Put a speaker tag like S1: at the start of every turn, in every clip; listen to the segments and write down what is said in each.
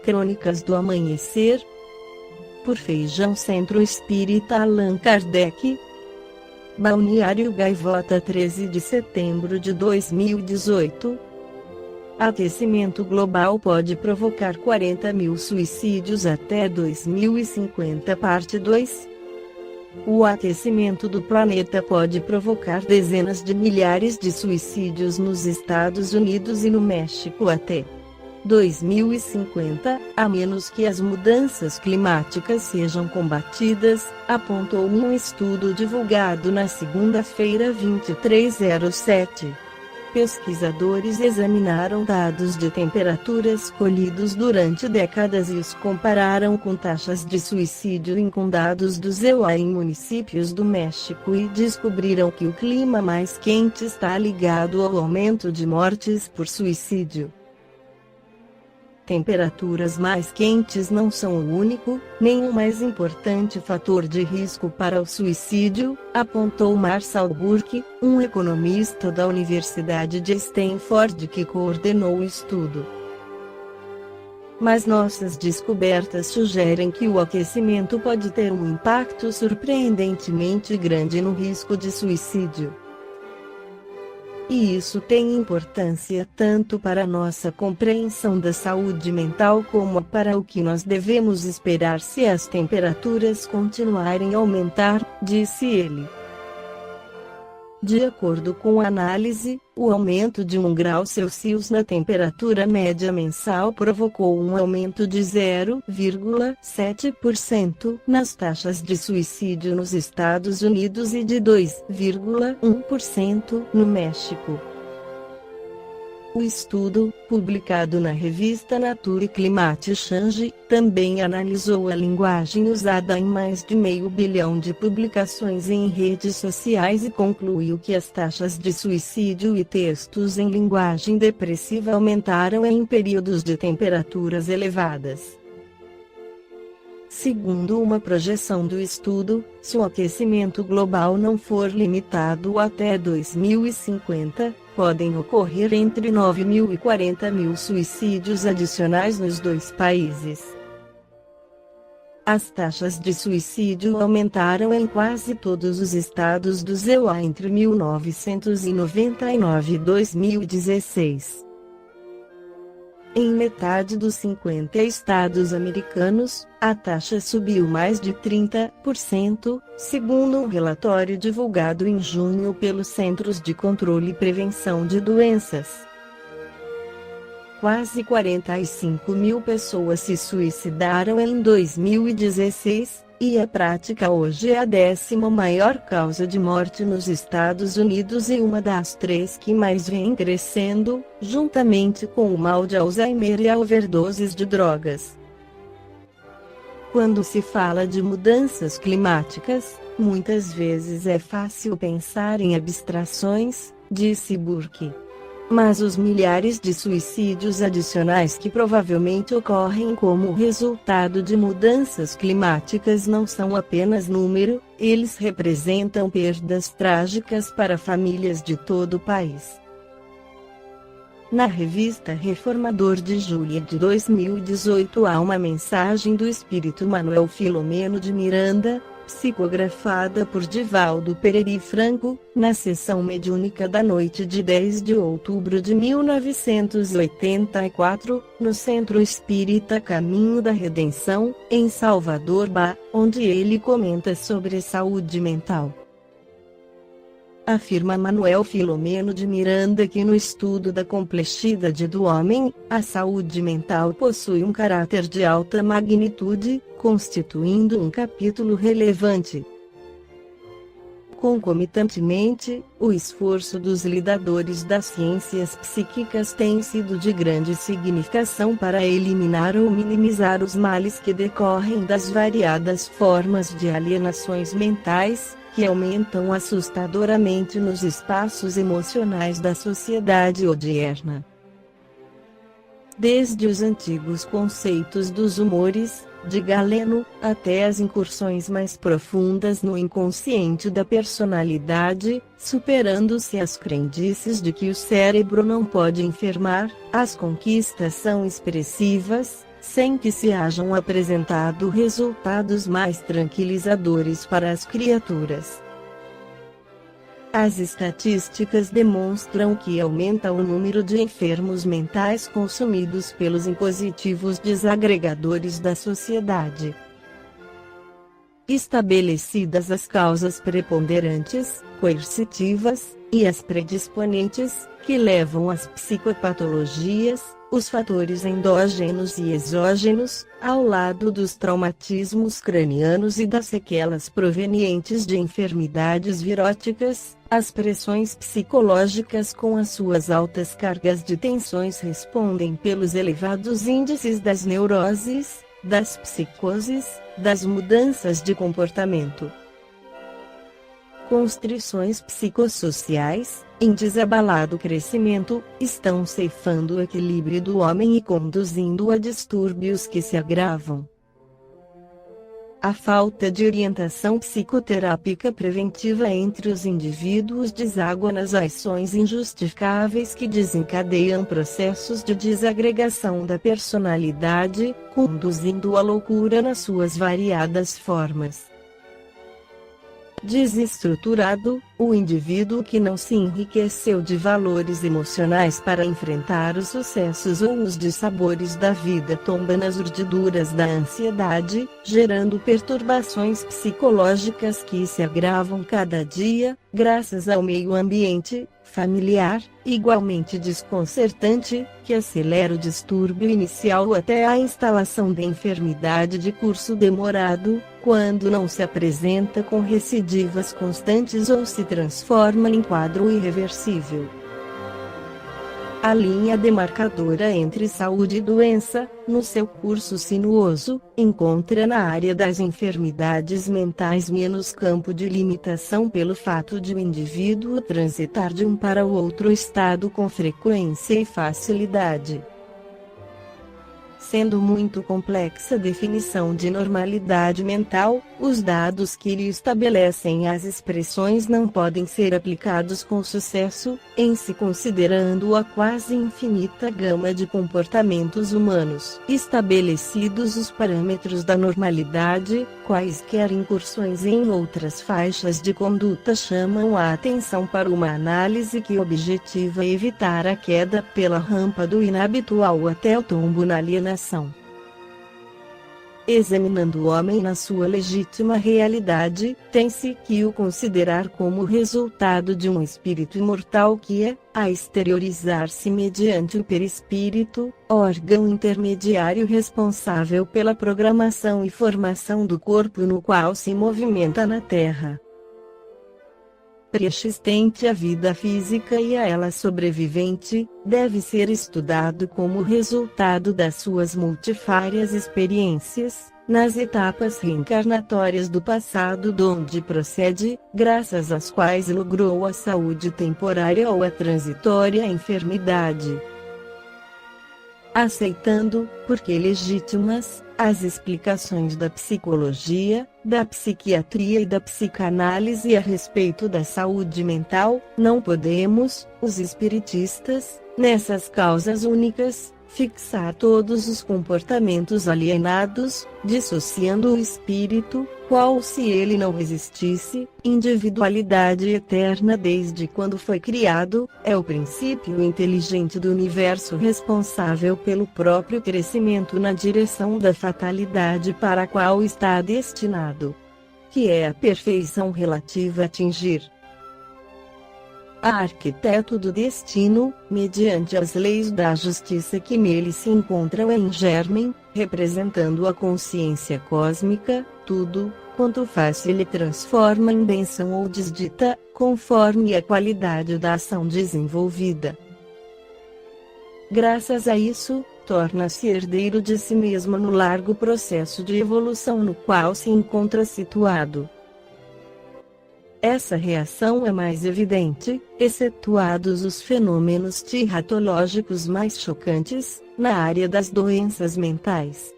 S1: Crônicas do Amanhecer, por Feijão Centro Espírita Allan Kardec. Balneário Gaivota, 13 de setembro de 2018. Aquecimento global pode provocar 40 mil suicídios até 2050. Parte 2. O aquecimento do planeta pode provocar dezenas de milhares de suicídios nos Estados Unidos e no México até 2050, a menos que as mudanças climáticas sejam combatidas, apontou um estudo divulgado na segunda-feira 23/07. Pesquisadores examinaram dados de temperaturas colhidos durante décadas e os compararam com taxas de suicídio em condados dos EUA em municípios do México e descobriram que o clima mais quente está ligado ao aumento de mortes por suicídio. Temperaturas mais quentes não são o único, nem o mais importante fator de risco para o suicídio, apontou Marshall Burke, um economista da Universidade de Stanford que coordenou o estudo. Mas nossas descobertas sugerem que o aquecimento pode ter um impacto surpreendentemente grande no risco de suicídio. E isso tem importância tanto para nossa compreensão da saúde mental como para o que nós devemos esperar se as temperaturas continuarem a aumentar, disse ele. De acordo com a análise, o aumento de 1 grau Celsius na temperatura média mensal provocou um aumento de 0,7% nas taxas de suicídio nos Estados Unidos e de 2,1% no México. O estudo, publicado na revista Nature Climate Change, também analisou a linguagem usada em mais de 500 milhão de publicações em redes sociais e concluiu que as taxas de suicídio e textos em linguagem depressiva aumentaram em períodos de temperaturas elevadas. Segundo uma projeção do estudo, se o aquecimento global não for limitado até 2050, podem ocorrer entre 9 mil e 40 mil suicídios adicionais nos dois países. As taxas de suicídio aumentaram em quase todos os estados do EUA entre 1999 e 2016. Em metade dos 50 estados americanos, a taxa subiu mais de 30%, segundo um relatório divulgado em junho pelos Centros de Controle e Prevenção de Doenças. Quase 45 mil pessoas se suicidaram em 2016, e a prática hoje é a 10ª maior causa de morte nos Estados Unidos e uma das 3 que mais vem crescendo, juntamente com o mal de Alzheimer e a overdoses de drogas. Quando se fala de mudanças climáticas, muitas vezes é fácil pensar em abstrações, disse Burke. Mas os milhares de suicídios adicionais que provavelmente ocorrem como resultado de mudanças climáticas não são apenas número, eles representam perdas trágicas para famílias de todo o país. Na revista Reformador de julho de 2018 há uma mensagem do espírito Manuel Filomeno de Miranda, psicografada por Divaldo Pereira Franco, na sessão mediúnica da noite de 10 de outubro de 1984, no Centro Espírita Caminho da Redenção, em Salvador, Bahia, onde ele comenta sobre saúde mental. Afirma Manuel Filomeno de Miranda que no estudo da complexidade do homem, a saúde mental possui um caráter de alta magnitude, constituindo um capítulo relevante. Concomitantemente, o esforço dos lidadores das ciências psíquicas tem sido de grande significação para eliminar ou minimizar os males que decorrem das variadas formas de alienações mentais, que aumentam assustadoramente nos espaços emocionais da sociedade odierna. Desde os antigos conceitos dos humores, de Galeno, até as incursões mais profundas no inconsciente da personalidade, superando-se as crendices de que o cérebro não pode enfermar, as conquistas são expressivas, sem que se hajam apresentado resultados mais tranquilizadores para as criaturas. As estatísticas demonstram que aumenta o número de enfermos mentais consumidos pelos impositivos desagregadores da sociedade. Estabelecidas as causas preponderantes, coercitivas, e as predisponentes, que levam às psicopatologias, os fatores endógenos e exógenos, ao lado dos traumatismos cranianos e das sequelas provenientes de enfermidades viróticas, as pressões psicológicas com as suas altas cargas de tensões respondem pelos elevados índices das neuroses, das psicoses, das mudanças de comportamento. Constrições psicossociais, em desabalado crescimento, estão ceifando o equilíbrio do homem e conduzindo a distúrbios que se agravam. A falta de orientação psicoterápica preventiva entre os indivíduos deságua nas ações injustificáveis que desencadeiam processos de desagregação da personalidade, conduzindo à loucura nas suas variadas formas. Desestruturado, o indivíduo que não se enriqueceu de valores emocionais para enfrentar os sucessos ou os dissabores da vida tomba nas urdiduras da ansiedade, gerando perturbações psicológicas que se agravam cada dia, graças ao meio ambiente familiar, igualmente desconcertante, que acelera o distúrbio inicial até a instalação da enfermidade de curso demorado, quando não se apresenta com recidivas constantes ou se transforma em quadro irreversível. A linha demarcadora entre saúde e doença, no seu curso sinuoso, encontra na área das enfermidades mentais menos campo de limitação pelo fato de o indivíduo transitar de um para o outro estado com frequência e facilidade. Sendo muito complexa a definição de normalidade mental, os dados que lhe estabelecem as expressões não podem ser aplicados com sucesso, em se considerando a quase infinita gama de comportamentos humanos. Estabelecidos os parâmetros da normalidade, quaisquer incursões em outras faixas de conduta chamam a atenção para uma análise que objetiva evitar a queda pela rampa do inabitual até o tombo na alienação. Examinando o homem na sua legítima realidade, tem-se que o considerar como resultado de um espírito imortal que é, a exteriorizar-se mediante o perispírito, órgão intermediário responsável pela programação e formação do corpo no qual se movimenta na Terra. Preexistente à vida física e a ela sobrevivente, deve ser estudado como resultado das suas multifárias experiências, nas etapas reencarnatórias do passado donde procede, graças às quais logrou a saúde temporária ou a transitória enfermidade. Aceitando, porque legítimas, as explicações da psicologia, da psiquiatria e da psicanálise a respeito da saúde mental, não podemos, os espiritistas, nessas causas únicas, fixar todos os comportamentos alienados, dissociando o espírito, qual se ele não existisse, individualidade eterna desde quando foi criado, é o princípio inteligente do universo responsável pelo próprio crescimento na direção da fatalidade para a qual está destinado, que é a perfeição relativa a atingir. Arquiteto do destino, mediante as leis da justiça que nele se encontram em germen, representando a consciência cósmica, tudo, quanto faz ele transforma em bênção ou desdita, conforme a qualidade da ação desenvolvida. Graças a isso, torna-se herdeiro de si mesmo no largo processo de evolução no qual se encontra situado. Essa reação é mais evidente, excetuados os fenômenos teratológicos mais chocantes, na área das doenças mentais.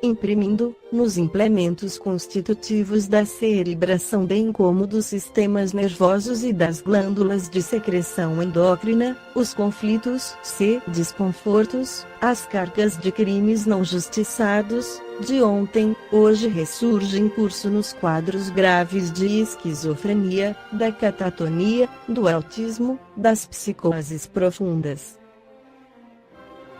S1: imprimindo, nos implementos constitutivos da cerebração bem como dos sistemas nervosos e das glândulas de secreção endócrina, os conflitos, desconfortos, as cargas de crimes não justiçados, de ontem, hoje ressurge em curso nos quadros graves de esquizofrenia, da catatonia, do autismo, das psicoses profundas.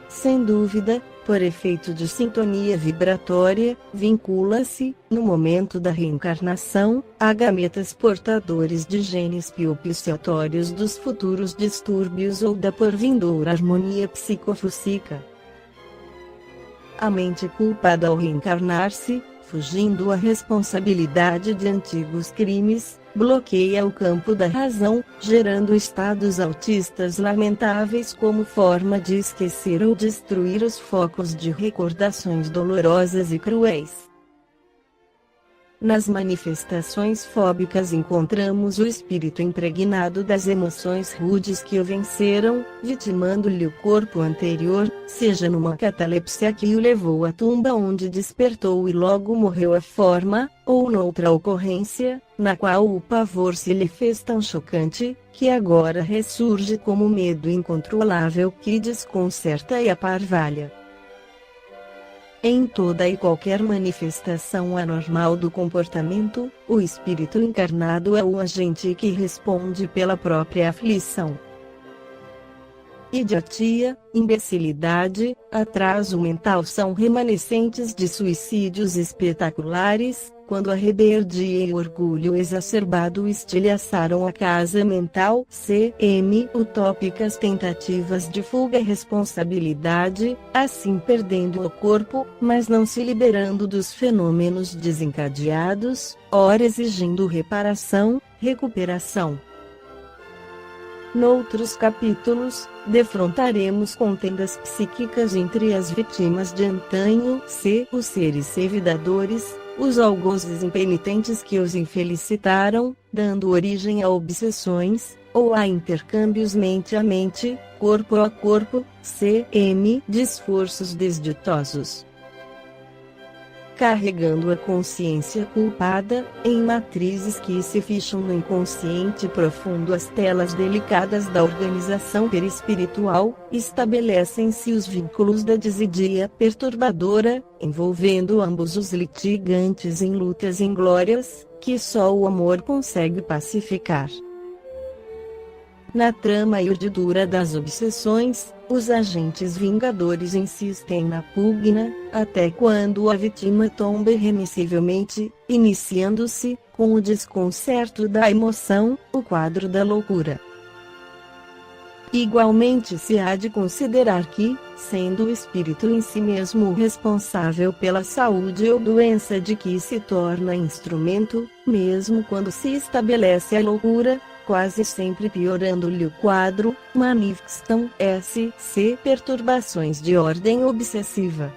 S1: Sem dúvida, por efeito de sintonia vibratória, vincula-se, no momento da reencarnação, a gametas portadores de genes propiciatórios dos futuros distúrbios ou da porvindoura harmonia psicofísica. A mente culpada ao reencarnar-se, fugindo à responsabilidade de antigos crimes, bloqueia o campo da razão, gerando estados autistas lamentáveis como forma de esquecer ou destruir os focos de recordações dolorosas e cruéis. Nas manifestações fóbicas encontramos o espírito impregnado das emoções rudes que o venceram, vitimando-lhe o corpo anterior, seja numa catalepsia que o levou à tumba onde despertou e logo morreu a forma, ou noutra ocorrência, na qual o pavor se lhe fez tão chocante, que agora ressurge como medo incontrolável que desconcerta e aparvalha. Em toda e qualquer manifestação anormal do comportamento, o espírito encarnado é o agente que responde pela própria aflição. Idiotia, imbecilidade, atraso mental são remanescentes de suicídios espetaculares, quando a rebeldia e o orgulho exacerbado estilhaçaram a casa mental. Utópicas tentativas de fuga e responsabilidade, assim perdendo o corpo, mas não se liberando dos fenômenos desencadeados, ora exigindo reparação, recuperação. Noutros capítulos, defrontaremos contendas psíquicas entre as vítimas de antanho, os seres servidores, os algozes impenitentes que os infelicitaram, dando origem a obsessões, ou a intercâmbios mente a mente, corpo a corpo, de esforços desditosos. Carregando a consciência culpada, em matrizes que se ficham no inconsciente profundo as telas delicadas da organização perispiritual, estabelecem-se os vínculos da desidia perturbadora, envolvendo ambos os litigantes em lutas inglórias, que só o amor consegue pacificar. Na trama e urdidura das obsessões, os agentes vingadores insistem na pugna, até quando a vítima tomba irremissivelmente, iniciando-se, com o desconcerto da emoção, o quadro da loucura. Igualmente se há de considerar que, sendo o espírito em si mesmo o responsável pela saúde ou doença de que se torna instrumento, mesmo quando se estabelece a loucura, quase sempre piorando-lhe o quadro, manifestam perturbações de ordem obsessiva.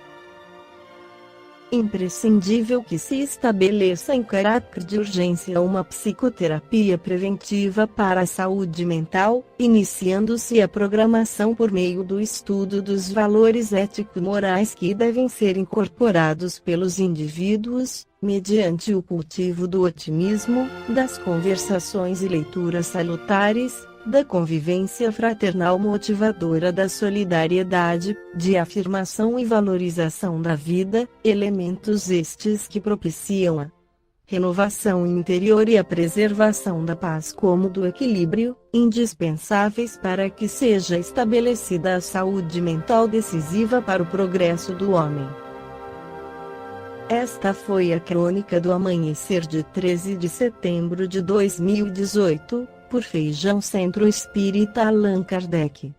S1: Imprescindível que se estabeleça em caráter de urgência uma psicoterapia preventiva para a saúde mental, iniciando-se a programação por meio do estudo dos valores ético-morais que devem ser incorporados pelos indivíduos, mediante o cultivo do otimismo, das conversações e leituras salutares, da convivência fraternal motivadora da solidariedade, de afirmação e valorização da vida, elementos estes que propiciam a renovação interior e a preservação da paz como do equilíbrio, indispensáveis para que seja estabelecida a saúde mental decisiva para o progresso do homem. Esta foi a crônica do amanhecer de 13 de setembro de 2018, por Feijão Centro Espírita Allan Kardec.